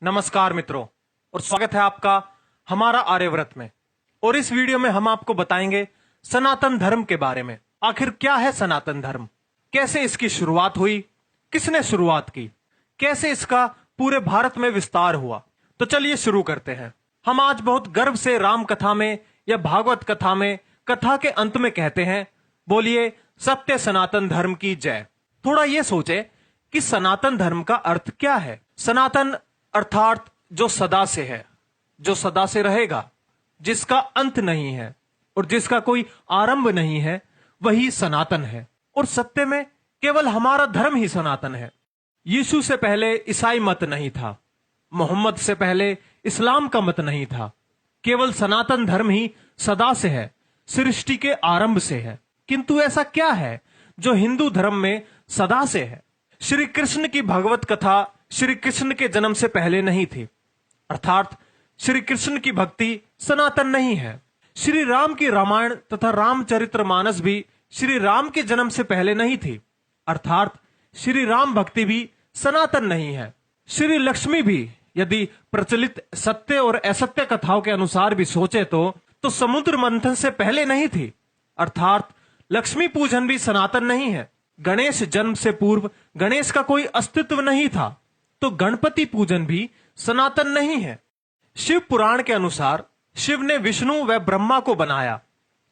नमस्कार मित्रों, और स्वागत है आपका हमारा आर्यव्रत में। और इस वीडियो में हम आपको बताएंगे सनातन धर्म के बारे में। आखिर क्या है सनातन धर्म, कैसे इसकी शुरुआत हुई, किसने शुरुआत की, कैसे इसका पूरे भारत में विस्तार हुआ। तो चलिए शुरू करते हैं। हम आज बहुत गर्व से राम कथा में या भागवत कथा में कथा के अंत में कहते हैं, बोलिए सत्य सनातन धर्म की जय। थोड़ा ये सोचे कि सनातन धर्म का अर्थ क्या है। सनातन अर्थात जो सदा से है, जो सदा से रहेगा, जिसका अंत नहीं है और जिसका कोई आरंभ नहीं है, वही सनातन है। और सत्य में केवल हमारा धर्म ही सनातन है। यीशु से पहले ईसाई मत नहीं था, मोहम्मद से पहले इस्लाम का मत नहीं था। केवल सनातन धर्म ही सदा से है, सृष्टि के आरंभ से है। किंतु ऐसा क्या है जो हिंदू धर्म में सदा से है? श्री कृष्ण की भगवत कथा श्री कृष्ण के जन्म से पहले नहीं थी, अर्थात श्री कृष्ण की भक्ति सनातन नहीं है। श्री राम की रामायण तथा रामचरितमानस भी श्री राम के जन्म से पहले नहीं थी, अर्थात श्री राम भक्ति भी सनातन नहीं है। श्री लक्ष्मी भी यदि प्रचलित सत्य और असत्य कथाओं के अनुसार भी सोचे तो समुद्र मंथन से पहले नहीं थी, अर्थात लक्ष्मी पूजन भी सनातन नहीं है। गणेश जन्म से पूर्व गणेश का कोई अस्तित्व नहीं था, तो गणपति पूजन भी सनातन नहीं है। शिव पुराण के अनुसार शिव ने विष्णु व ब्रह्मा को बनाया,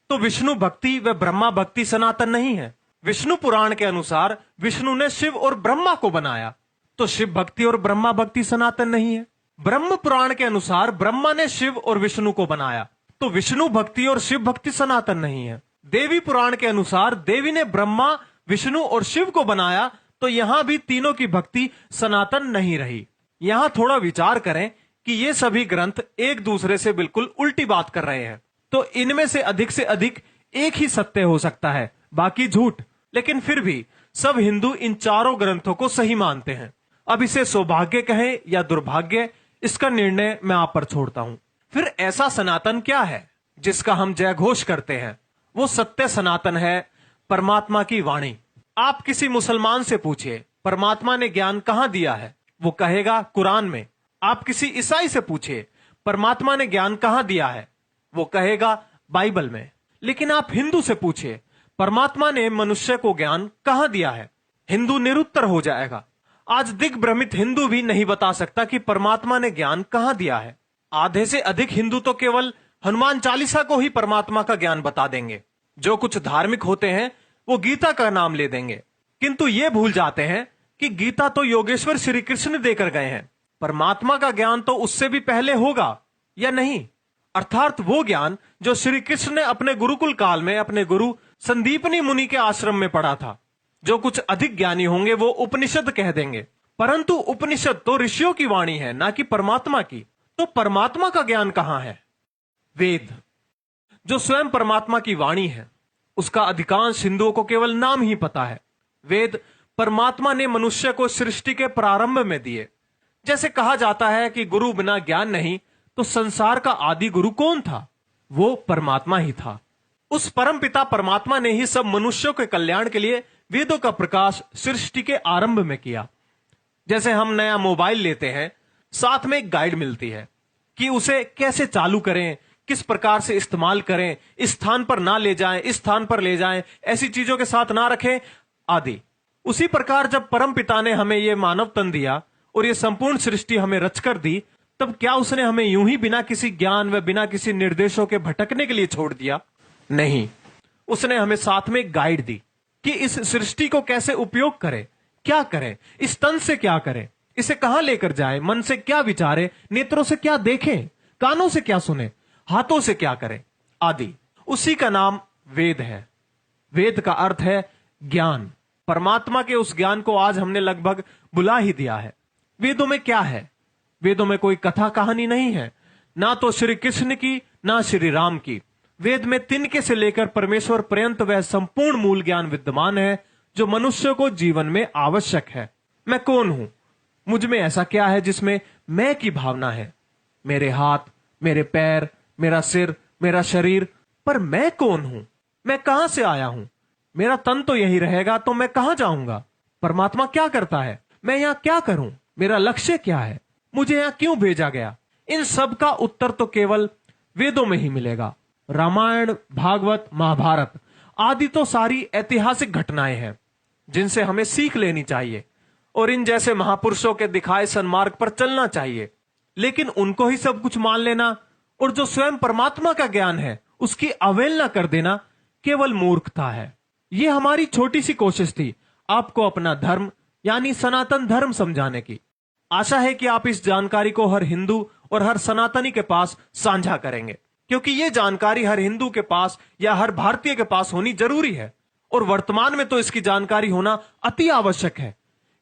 तो विष्णु भक्ति व ब्रह्मा भक्ति सनातन नहीं है। विष्णु पुराण के अनुसार विष्णु ने शिव और ब्रह्मा को बनाया, तो शिव भक्ति और ब्रह्मा भक्ति सनातन नहीं है। ब्रह्म पुराण के अनुसार ब्रह्मा ने शिव और विष्णु को बनाया, तो विष्णु भक्ति और शिव भक्ति सनातन नहीं है। देवी पुराण के अनुसार देवी ने ब्रह्मा, विष्णु और शिव को बनाया, तो यहां भी तीनों की भक्ति सनातन नहीं रही। यहां थोड़ा विचार करें कि ये सभी ग्रंथ एक दूसरे से बिल्कुल उल्टी बात कर रहे हैं, तो इनमें से अधिक एक ही सत्य हो सकता है, बाकी झूठ। लेकिन फिर भी सब हिंदू इन चारों ग्रंथों को सही मानते हैं। अब इसे सौभाग्य कहें या दुर्भाग्य, इसका निर्णय मैं आप पर छोड़ता हूं। फिर ऐसा सनातन क्या है जिसका हम जय घोष करते हैं? वो सत्य सनातन है, परमात्मा की वाणी। आप किसी मुसलमान से पूछिए परमात्मा ने ज्ञान कहां दिया है, वो कहेगा कुरान में। आप किसी ईसाई से पूछिए परमात्मा ने ज्ञान कहां दिया है, वो कहेगा बाइबल में। लेकिन आप हिंदू से पूछिए परमात्मा ने मनुष्य को ज्ञान कहां दिया है, हिंदू निरुत्तर हो जाएगा। आज दिग्भ्रमित हिंदू भी नहीं बता सकता कि परमात्मा ने ज्ञान कहां दिया है। आधे से अधिक हिंदू तो केवल हनुमान चालीसा को ही परमात्मा का ज्ञान बता देंगे। जो कुछ धार्मिक होते हैं वो गीता का नाम ले देंगे, किंतु ये भूल जाते हैं कि गीता तो योगेश्वर श्री कृष्ण देकर गए हैं। परमात्मा का ज्ञान तो उससे भी पहले होगा या नहीं, अर्थात वो ज्ञान जो श्री कृष्ण ने अपने गुरुकुल काल में अपने गुरु संदीपनी मुनि के आश्रम में पढ़ा था। जो कुछ अधिक ज्ञानी होंगे वो उपनिषद कह देंगे, परंतु उपनिषद तो ऋषियों की वाणी है, ना कि परमात्मा की। तो परमात्मा का ज्ञान कहां है? वेद, जो स्वयं परमात्मा की वाणी है, उसका अधिकांश हिंदुओं को केवल नाम ही पता है। वेद परमात्मा ने मनुष्य को सृष्टि के प्रारंभ में दिए। जैसे कहा जाता है कि गुरु बिना ज्ञान नहीं, तो संसार का आदि गुरु कौन था? वो परमात्मा ही था। उस परमपिता परमात्मा ने ही सब मनुष्यों के कल्याण के लिए वेदों का प्रकाश सृष्टि के आरंभ में किया। जैसे हम नया मोबाइल लेते हैं, साथ में एक गाइड मिलती है कि उसे कैसे चालू करें, किस प्रकार से इस्तेमाल करें, इस स्थान पर ना ले जाएं, इस स्थान पर ले जाएं, ऐसी चीजों के साथ ना रखें आदि। उसी प्रकार जब परम पिता ने हमें यह मानव तन दिया और यह संपूर्ण सृष्टि हमें रचकर दी, तब क्या उसने हमें यूं ही बिना किसी ज्ञान व बिना किसी निर्देशों के भटकने के लिए छोड़ दिया? नहीं, उसने हमें साथ में एक गाइड दी कि इस सृष्टि को कैसे उपयोग करें, क्या करें, इस तन से क्या करें, इसे कहां लेकर जाए, मन से क्या विचारे, नेत्रों से क्या देखें, कानों से क्या सुने, हाथों से क्या करें आदि। उसी का नाम वेद है। वेद का अर्थ है ज्ञान। परमात्मा के उस ज्ञान को आज हमने लगभग बुला ही दिया है। वेदों में क्या है? वेदों में कोई कथा कहानी नहीं है, ना तो श्री कृष्ण की ना श्री राम की। वेद में तिनके से लेकर परमेश्वर पर्यंत वह संपूर्ण मूल ज्ञान विद्यमान है जो मनुष्य को जीवन में आवश्यक है। मैं कौन हूं? मुझ में ऐसा क्या है जिसमें मैं की भावना है? मेरे हाथ, मेरे पैर, मेरा सिर, मेरा शरीर, पर मैं कौन हूं? मैं कहां से आया हूं? मेरा तन तो यही रहेगा, तो मैं कहां जाऊंगा? परमात्मा क्या करता है? मैं यहां क्या करूं? मेरा लक्ष्य क्या है? मुझे यहां क्यों भेजा गया? इन सब का उत्तर तो केवल वेदों में ही मिलेगा। रामायण, भागवत, महाभारत आदि तो सारी ऐतिहासिक घटनाएं हैं जिनसे हमें सीख लेनी चाहिए और इन जैसे महापुरुषों के दिखाए सन्मार्ग पर चलना चाहिए। लेकिन उनको ही सब कुछ मान लेना और जो स्वयं परमात्मा का ज्ञान है उसकी अवहेलना कर देना केवल मूर्खता है। यह हमारी छोटी सी कोशिश थी आपको अपना धर्म यानी सनातन धर्म समझाने की। आशा है कि आप इस जानकारी को हर हिंदू और हर सनातनी के पास साझा करेंगे, क्योंकि यह जानकारी हर हिंदू के पास या हर भारतीय के पास होनी जरूरी है। और वर्तमान में तो इसकी जानकारी होना अति आवश्यक है,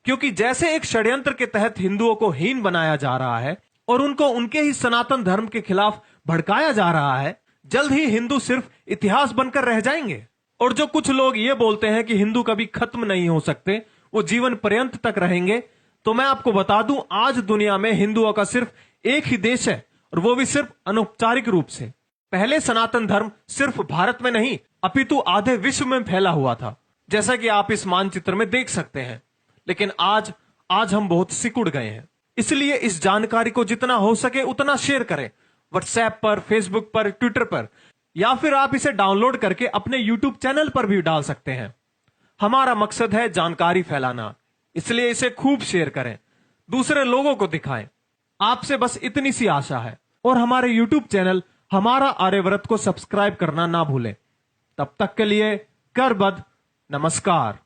क्योंकि जैसे एक षड्यंत्र के तहत हिंदुओं को हीन बनाया जा रहा है और उनको उनके ही सनातन धर्म के खिलाफ भड़काया जा रहा है, जल्द ही हिंदू सिर्फ इतिहास बनकर रह जाएंगे। और जो कुछ लोग ये बोलते हैं कि हिंदू कभी खत्म नहीं हो सकते, वो जीवन पर्यंत तक रहेंगे, तो मैं आपको बता दूं आज दुनिया में हिंदुओं का सिर्फ एक ही देश है और वो भी सिर्फ अनौपचारिक रूप से। पहले सनातन धर्म सिर्फ भारत में नहीं अपितु आधे विश्व में फैला हुआ था, जैसा कि आप इस मानचित्र में देख सकते हैं। लेकिन आज हम बहुत सिकुड़ गए हैं। इसलिए इस जानकारी को जितना हो सके उतना शेयर करें, व्हाट्सएप पर, फेसबुक पर, ट्विटर पर, या फिर आप इसे डाउनलोड करके अपने यूट्यूब चैनल पर भी डाल सकते हैं। हमारा मकसद है जानकारी फैलाना, इसलिए इसे खूब शेयर करें, दूसरे लोगों को दिखाएं। आपसे बस इतनी सी आशा है। और हमारे यूट्यूब चैनल हमारा आर्यव्रत को सब्सक्राइब करना ना भूलें। तब तक के लिए करबद्ध नमस्कार।